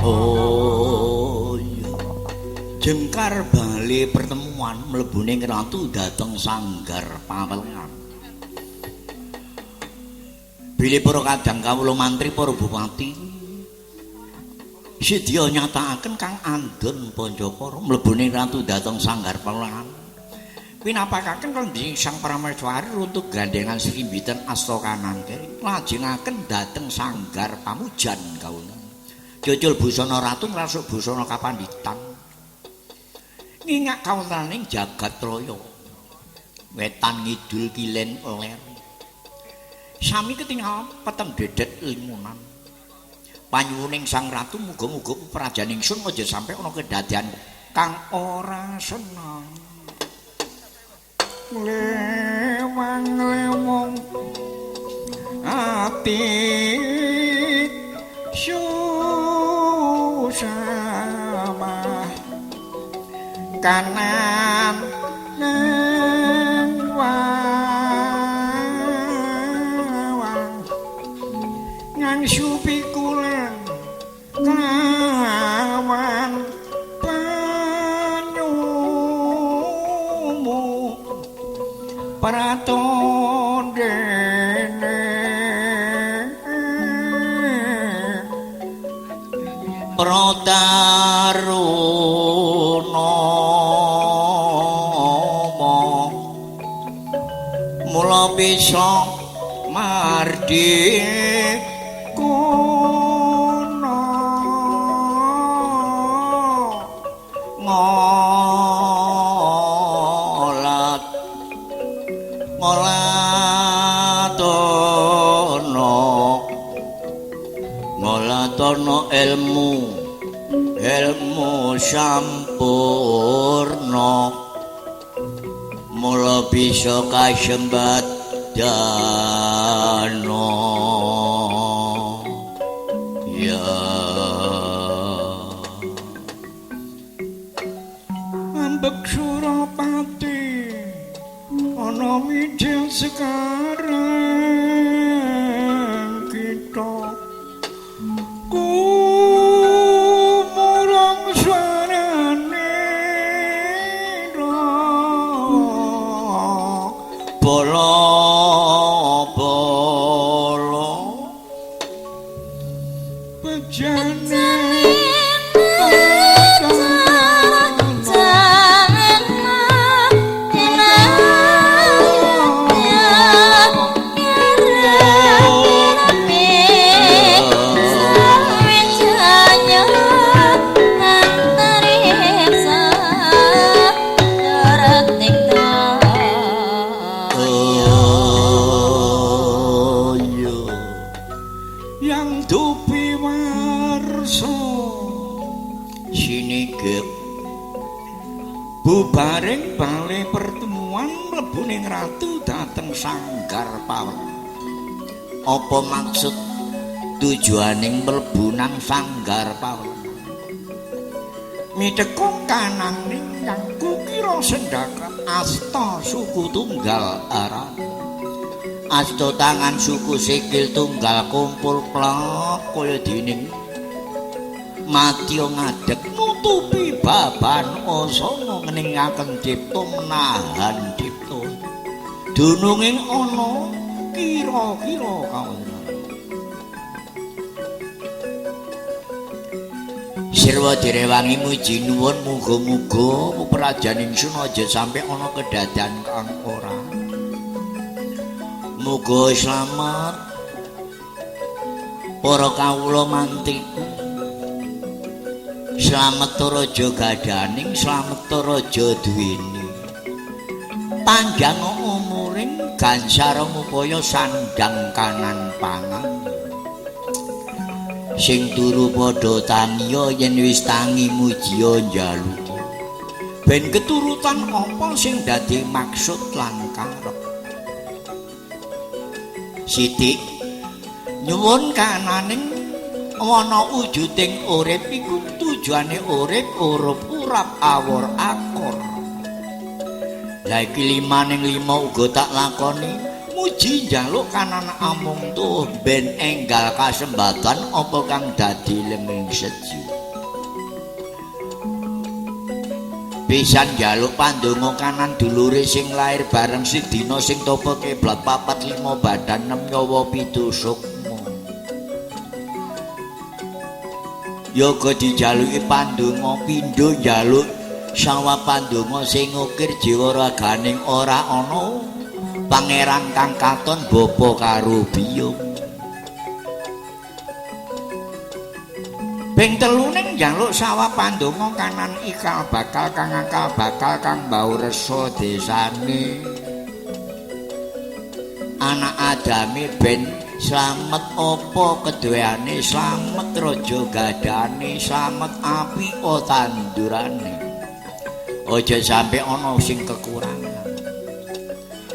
Oh iya. Jengkar bali pertemuan mlebuning ratu dhateng sanggar pawelengan. Bilih para kadang kawula mantri para bupati sedya nyatakaken Kang Andon Pancapara mlebuning ratu dhateng sanggar pawelengan. Pinapakaken kangge Sang Prameswari untuk gandengan srimbitan asta kanan keri lajengaken dhateng sanggar pamujan kawula. Jojol busana ratu ngrasuk busana kapanditan. Ngingak kawontenaning jagat raya. Wetan ngidul kilen ler. Sami ketingal peteng dedet limunan. Panyuwuning Sang Ratu muga-muga prajan ingsun aja sampe ana kedadian kang ora seneng. Lewang-lewong ati susah kanan nang wawang nang supi kulan kawan banyumu pratondene protaruna mula bisa mardi kuna ngolatono ilmu sampurna mula bisa kasembat dano ya ambek Surapati ana midil sekarang kita kumurang suarane bolo bejane bubaring bali pertemuan mlebuning ratu dhateng sanggar pawelengan. Apa maksud tujuaning mlebu nang sanggar pawelengan? Mitekung kanang ningkang kukira sendaka asta suku tunggal aran. Asta tangan suku sikil tunggal kumpul plak kaya dining matya ngadeg nutupi baban asana ngeningaken cipta menahan cipta dununging ana kira-kira kawula sirwa direwangi muji nuwun muga-muga peprajan ingsun aja sampe ana kedadian kang ora muga slamet para kawula mantriku slamet raja gadaning slamet raja duweni panjang umuring gansar upaya sandang kanan pangan sing turu padha taniya yen wis tangi mujiya njaluka ben keturutan apa sing dadi maksud lan karep sithik nyuwun kananing ana wujuding urip iku tujuane urip urip awor akor. Lah iki 5 ning 5 uga tak lakoni muji njaluk kanan amung tuh ben enggal kasembatan apa kang dadi leming seju. Pisan njaluk pandonga kanan dulure sing lair bareng sidina sing topo kiblat 4 5 badan 6 nyawa 7 sukma. Yoga dijaluki pandonga pindho njaluk sawa pandonga sing ngukir jiwa raganing ora ana pangeran kang katon bapa karo biyung. Ping teluning njaluk sawa pandonga kanan ikal bakal kang bau resa desane. Anak Adami ben slamet apa kedoyane, slamet raja gadane, slamet api tandurane. Aja sampe ana sing kekurangan.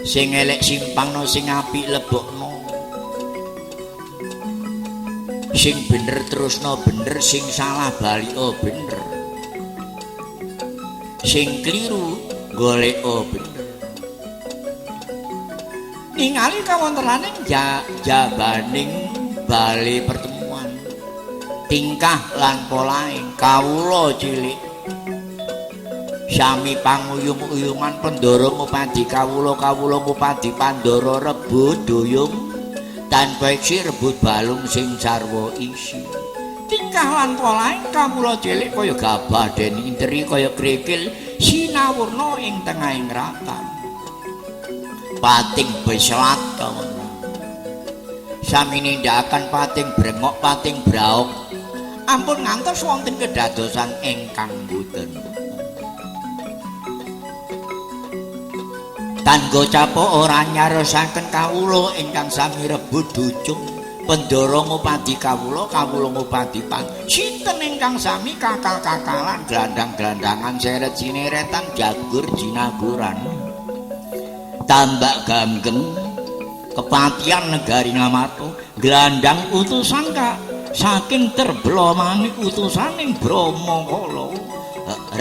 Sing elek simpangno, sing apik lebokno. Sing bener terusno bener, sing salah balika bener. Sing kliru goleka bener. Ningali kawontenaning jabaning bali pertemuan. Tingkah lan polahe kawula cilik sami panguyung-uyungan Pandara ngupadi kawula ngupadi Pandara rebut duyung tanpa isi rebut balung sing sarwa isi. Tingkah lan polahe kawula cilik kaya gabah den interi kaya krikil sinawurna ing tengahing ratan. Pating beslat sami nindakaken pating brengok pating braok ampun ngantos wonten kedadosan ingkang boten. Tangga capo ora nyarosaken kawula ingkang sami rebut ducung Pandara ngupadi kawula ngupadi pan. Sinten ingkang sami kakal-kakalan glandang-glandangan seret sineretan jagur jinaguran. Tambak gamgeng kepatian negari Ngamato glandang utusan saking terbelomani utusaning Brama Kala.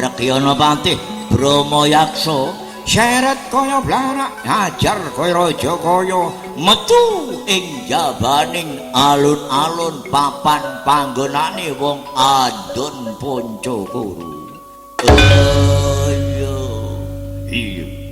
Rekyana Patih Brama Yaksa seret kaya blarak hajar kaya raja kaya metu ing jabaning alun-alun papan panggonane wong adon Pancakara. Iya.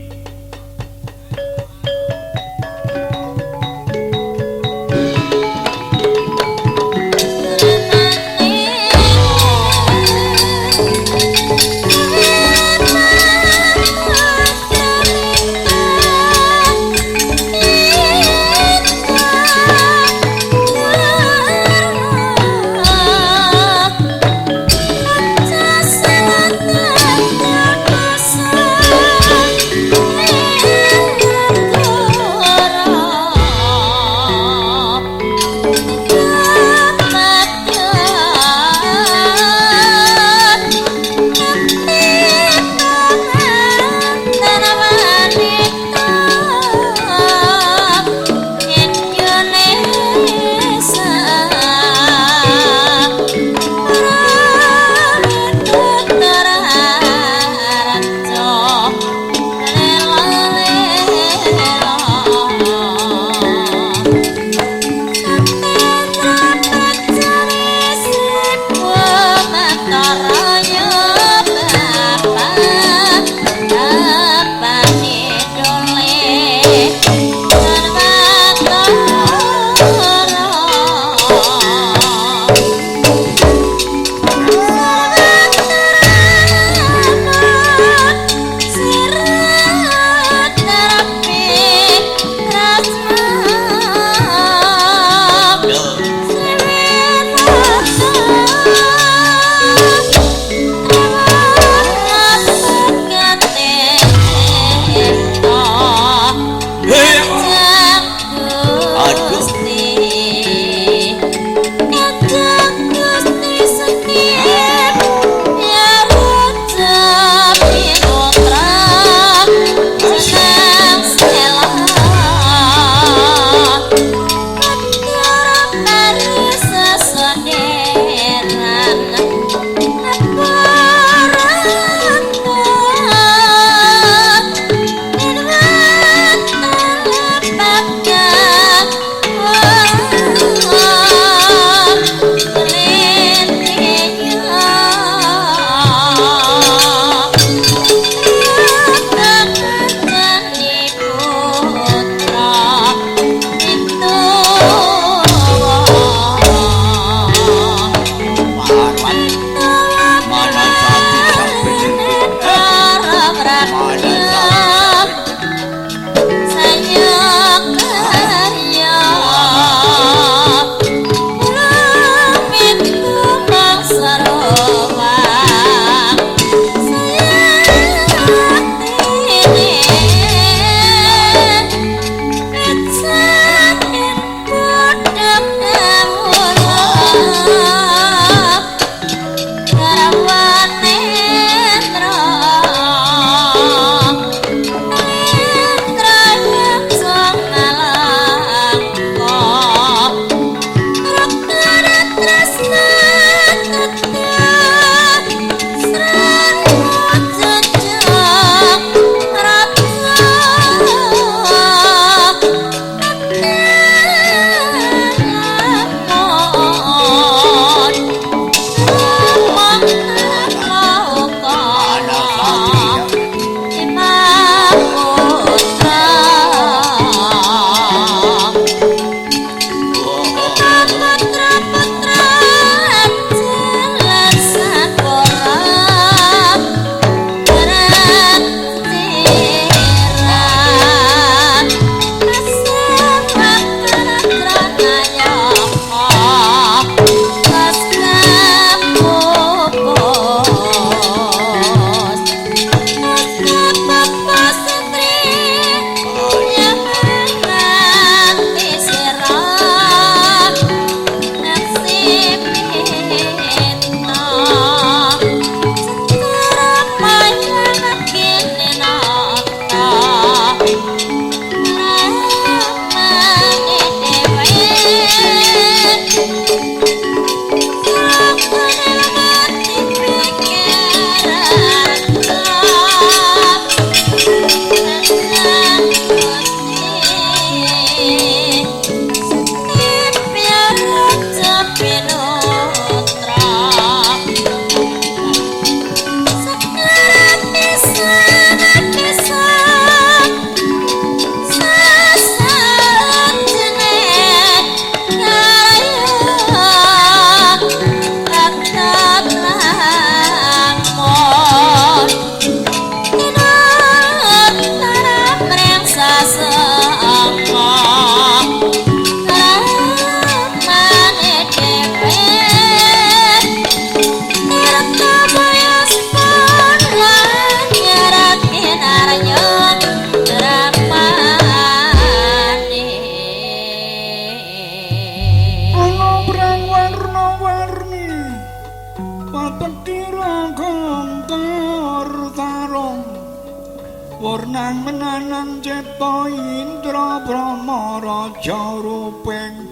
Purnang menanan cipta Indra Brahma Raja ruping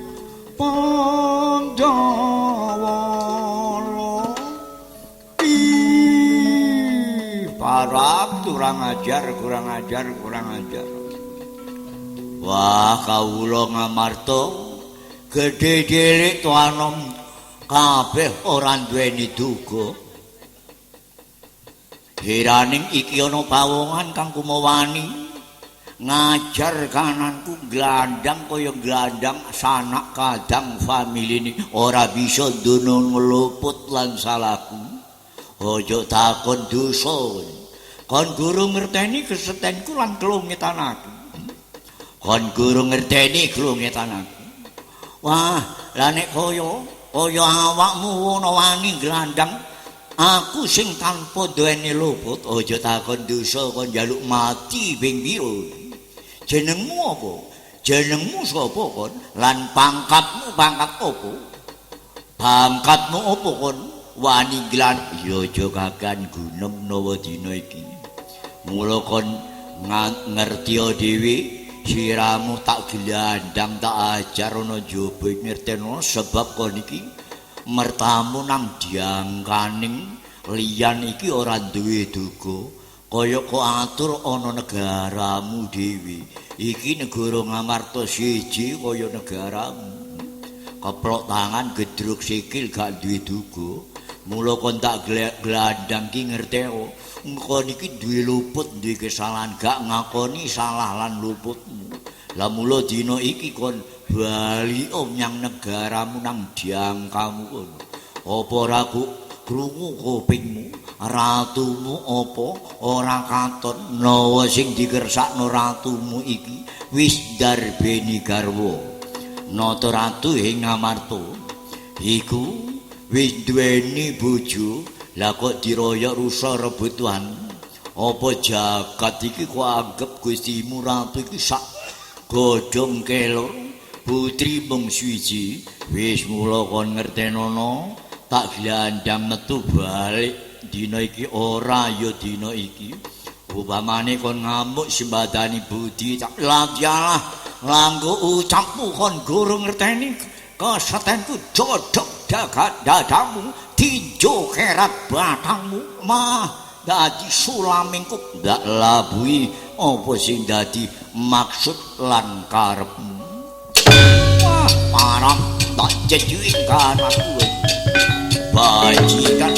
Pandawala. Parab kurang ajar. Wah kawula ngamarta gedhe cilik tuanom kabeh ora duweni duga. Hiraning iki ana pawongan kang kumawani ngajar kananku glandang kaya glandang sanak kadang familine ora bisa dono ngluput lan salahku. Aja takon dosa. Kon guru ngerteni kesetenku lan kelungitan aku. Kon guru ngerteni kelungitan aku. Wah, lah nek kaya awakmu ana wani glandang, aku sing tanpa duweni luput, aja takon dosa kon njaluk mati ping pira. Jenengmu apa? Jenengmu sapa kon? Lan pangkatmu pangkat apa? Pangkatmu apa kon? Wani glandang ya aja kakan gunem nawa dina iki. Mula kon ngerti dhewe siramu tak glandang tak ajar ana njaba ngerteno sebab kon iki mertamu nang diangkaning liyan iki ora duwe duga kaya kok atur ana negaramu dhewe iki negara Ngamarta siji kaya negaramu keplok tangan gedruk sikil gak duwe duga mula kon tak glandang ki ngerteo engko niki duwe luput duwe kesalahan gak ngakoni salah lan luputmu. Lah mula dina iki kon bali nyang negaramu nang diangkamu kono. Apa ora krungu kupingmu? Ratumu apa ora katon nawa sing dikersakno ratumu iki wis darbeni garwa. Nata ratu ing Ngamarta iku wis duweni bojo. Lah kok diroyok rusa rebutan apa jagat iki kok anggap Gustimu ratu iki sak godhong kelor putri mung suci wis mula kon ngertenono tak glandang metu balik dina iki ora ya dina iki upamane kon ngamuk sembadani budi tak latyalah langgo ucapmu kon guru ngerteni kesetenku jodhok dagat dadamu tinjo kerat batangmu mah dadi sulamingku ndak labui apa sing dadi maksud lan karepmu wah parah tak jejuin kan aku bajikan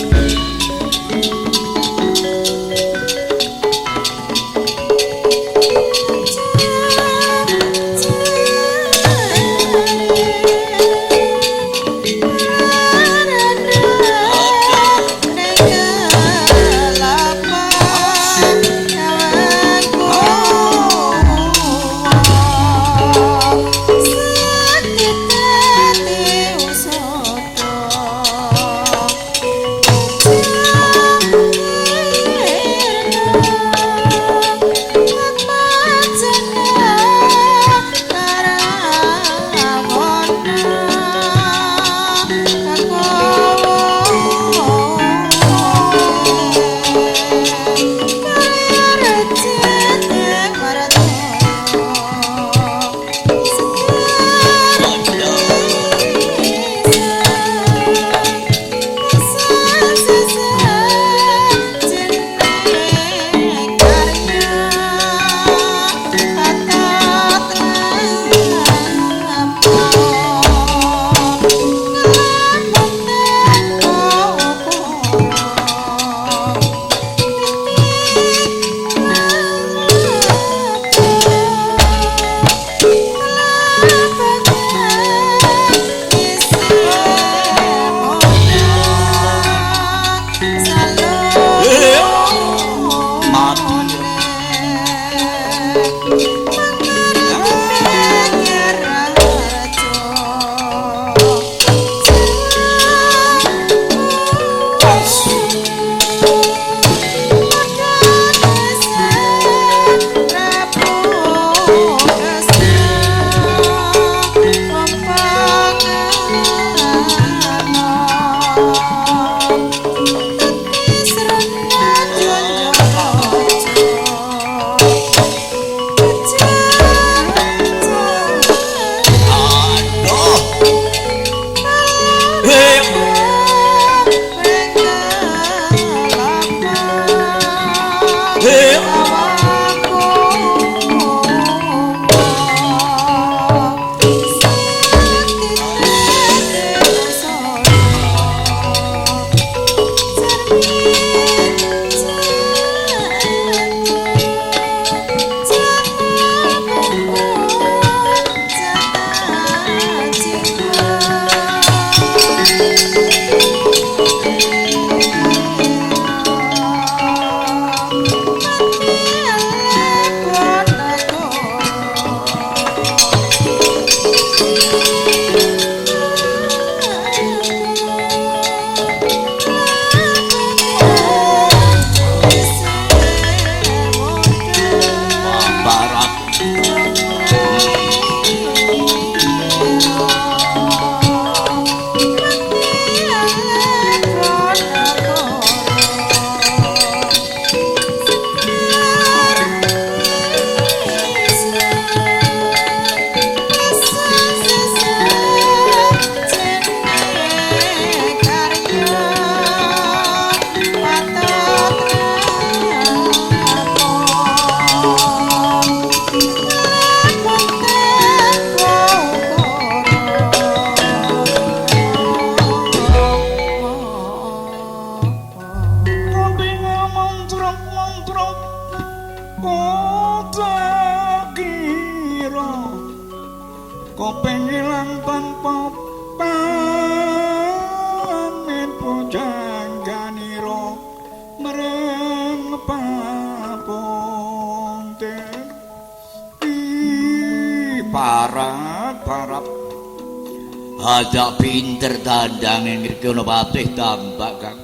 Ada pinter tandang ngrikono patih tambak Kang.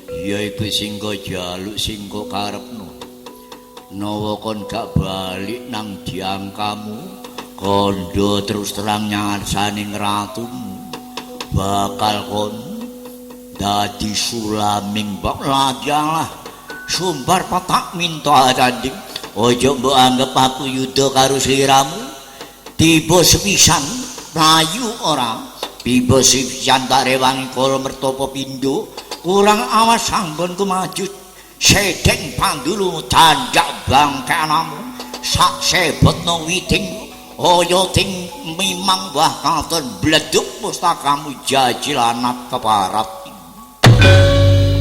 Yaiku singko jaluk singko karepno. Nawa kon gak balik nang diangkamu, kondo terus terang nyarsani ratumu. Bakal kon dadi sulaming bab lajalah. Sumbar patak minta adanding. Ojo mbok anggap aku yuda karo sliramu. Tiba sepisan mlayu ora. Tiba sepisan tak rewangi kala mertapa pindho. Kurang awas sanggonku maju. Sedeng pandulu tanjak bangkanamu. Sak sebetno witing. Oyo ting mimang wah katon bleduk pustakamu jajilanat keparat.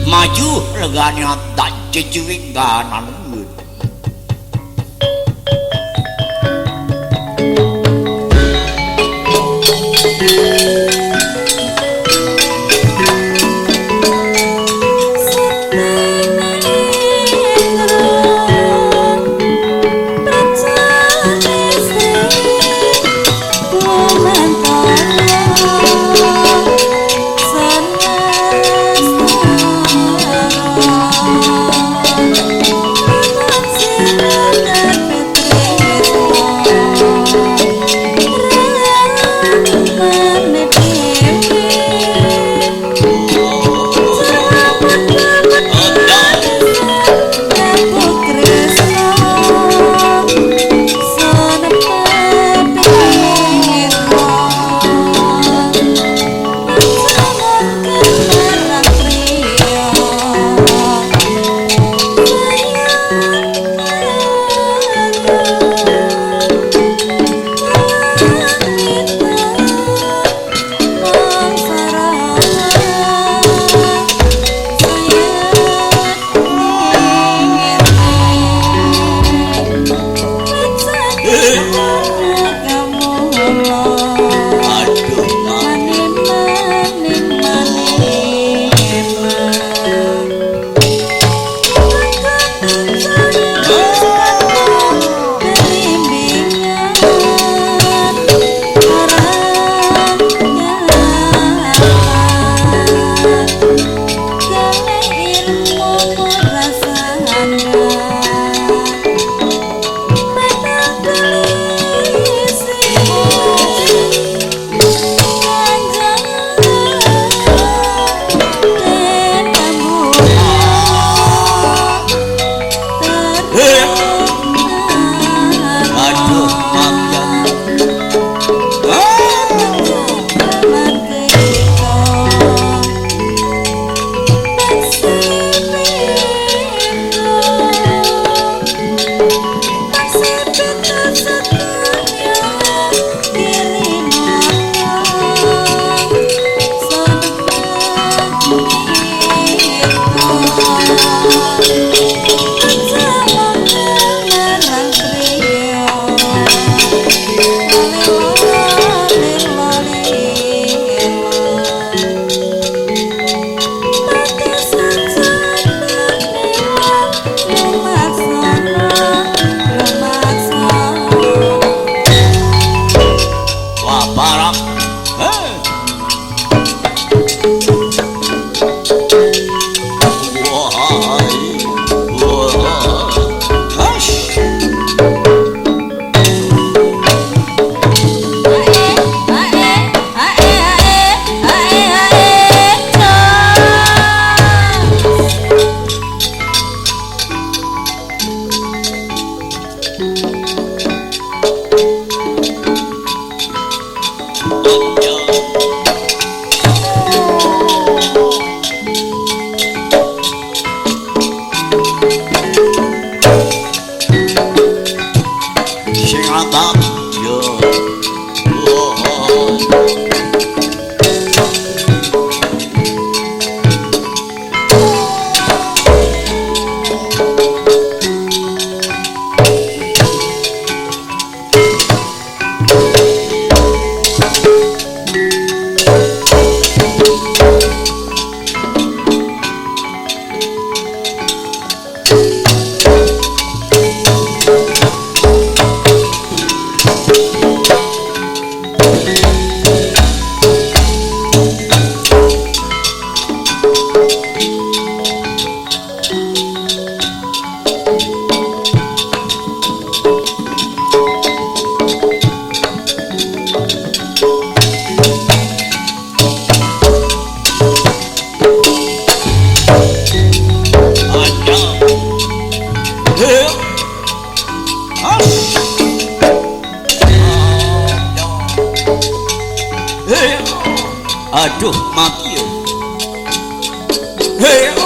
Maju regane tak jejuwing kanan. Aduh mati ya. Hei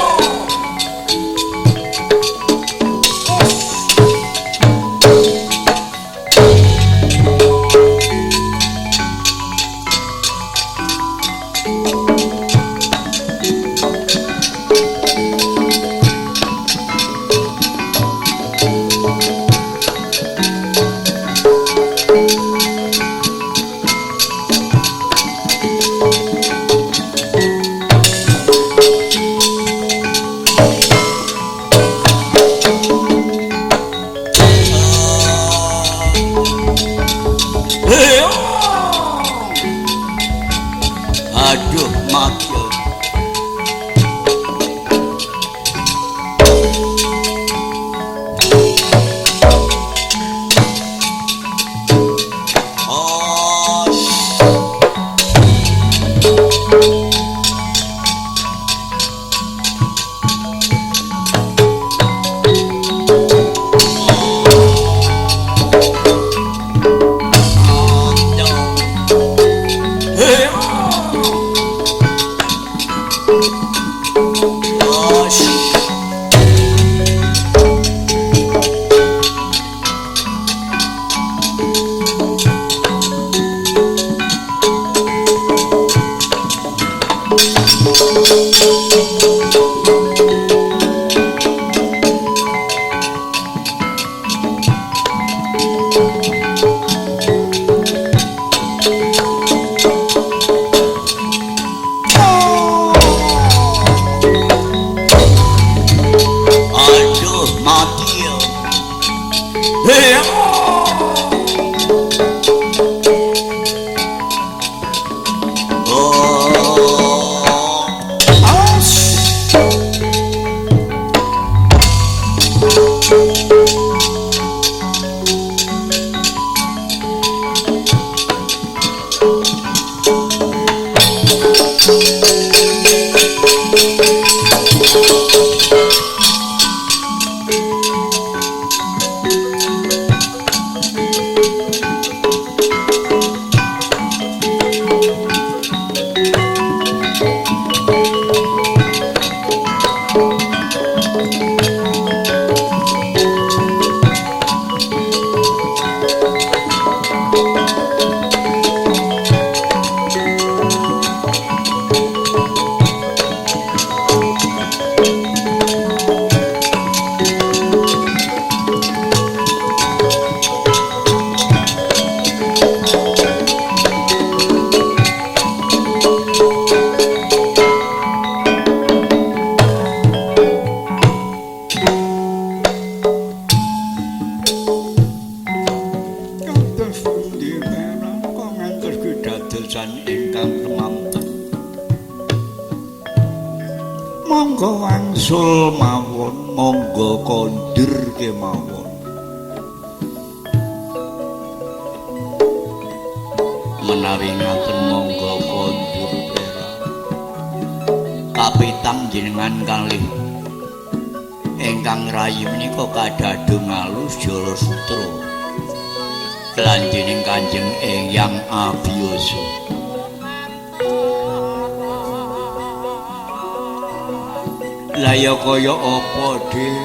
kaya apa Dik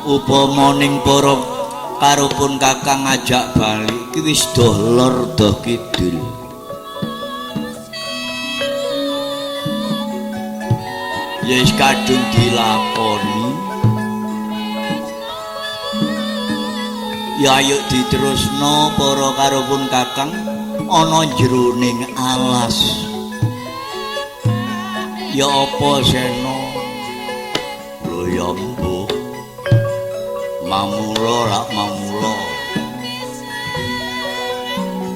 upama ning para karupun kakang ngajak balik ki wis doh lor doh kidul ya wis kadung dilakoni ya ayo diterusno para karupun kakang ana jroning alas ya apa seno lho ya mbuh mamula lak mamula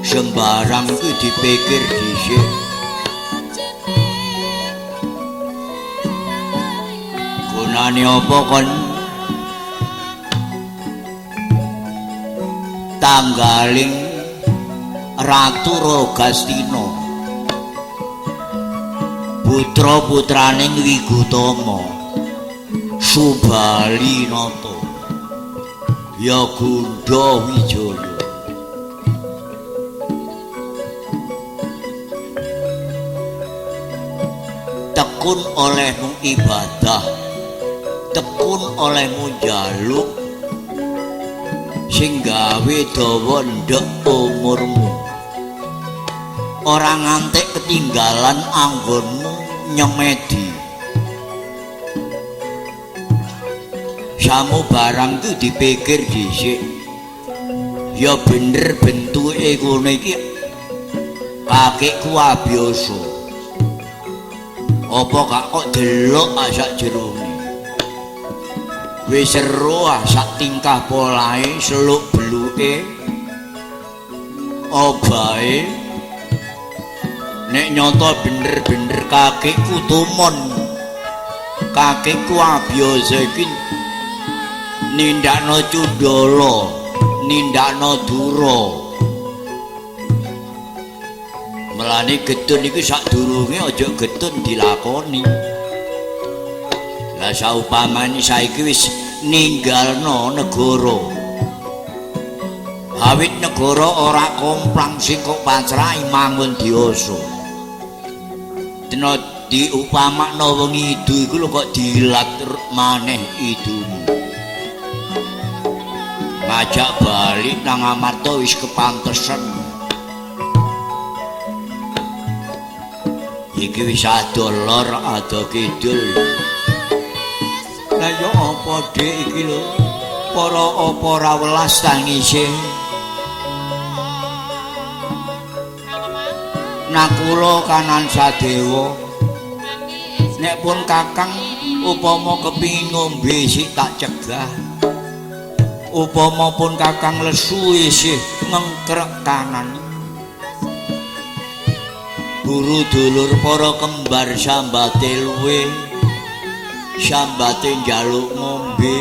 sembarang ku dipikir dhisik gunane apa kon tanggaling Ratu Rogastina putra-putraning Wigutama Subali Nata ya Gunda Wijaya tekun olehmu ibadah, tekun olehmu njaluk sing gawe dawa ndek umurmu. Ora ngantek ketinggalan anggonmu nyemedi. Samu barang ku dipikir dhisik. Ya bener bentuke ngono iki kakekku abiyasa. Apa gak kok delok sak jerone. Wis seru sak tingkah polahe, seluk beluke, obahe. Nek nyoto bener-bener kakekku tumon. Kakekku abiyasa iki nindakno cundala, nindakno dura. Melane gedun iki sadurunge aja gedun dilakoni. Lah saupamane saiki wis ninggalno negara. Awit negara ora komplang sing kok pasrahi mangun dioso. Dina diupamakno wengi idu iku lho kok dilat maneh idumu. Ngajak balik nang Amarta wis kepantesen. Iki wis ado lor ado kidul. Lah ya apa Dik iki lho? Para apa ora welas tangise? Nakula kanan sadewa. Nek pun Kakang upama kepingin ngombe sik tak cegah. Upama pun Kakang lesu isih ngengkrek kanan. Guru dulur para kembar sambate luwe, sambate njaluk ngombe.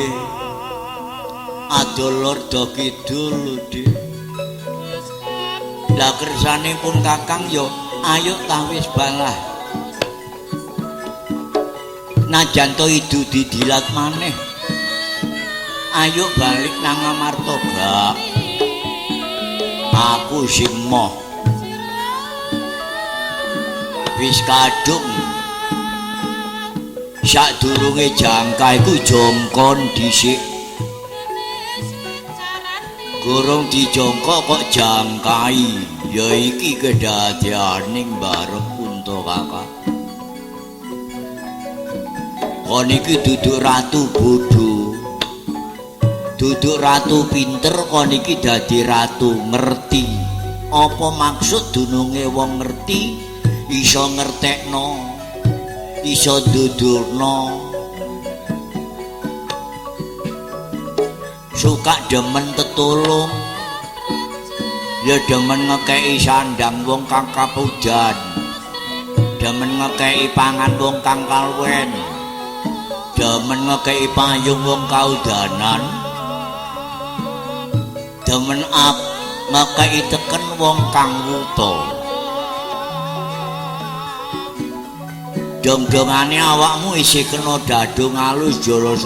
Adolor do kidul Dik. Lah kersane pun Kakang yo ayo ta wis balah. Najan to idu didilat maneh. Ayo balik nang Amarta, Gak. Aku sing moh. Wis kadung. Sadurunge jangka iku jongkon dhisik. Gorong dijongkok kok jangkai. Ya iki kedadianing bareng Kunto Kakak. Kon iki duduk ratu bodho. Duduk ratu pinter kon iki dadi ratu ngerti. Apa maksud dununge wong ngerti iso ngertekno, iso dudurno. Suka demen tetulung. Ya demen ngekei sandang wong kang kapudan. Demen ngekei pangan wong kang kalwen. Demen ngekei payung wong kaudanan. Demen ngekei teken wong kang wuta. Dong-dongane awakmu isih kena dadung alus jala.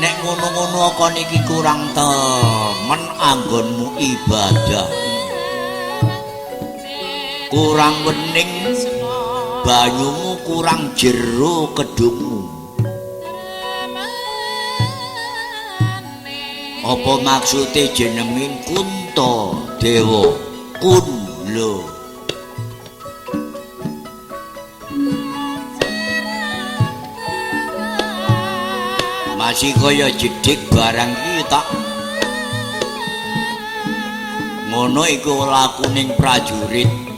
Nek ngono-ngono kon iki kurang temen anggonmu ibadah. Kurang wening banyumu, kurang jero kedungmu. Apa maksude jenengin Kunto Dewa? Kun lho. Masih kaya jedik barang iki tak. Ngono iku lakuning prajurit.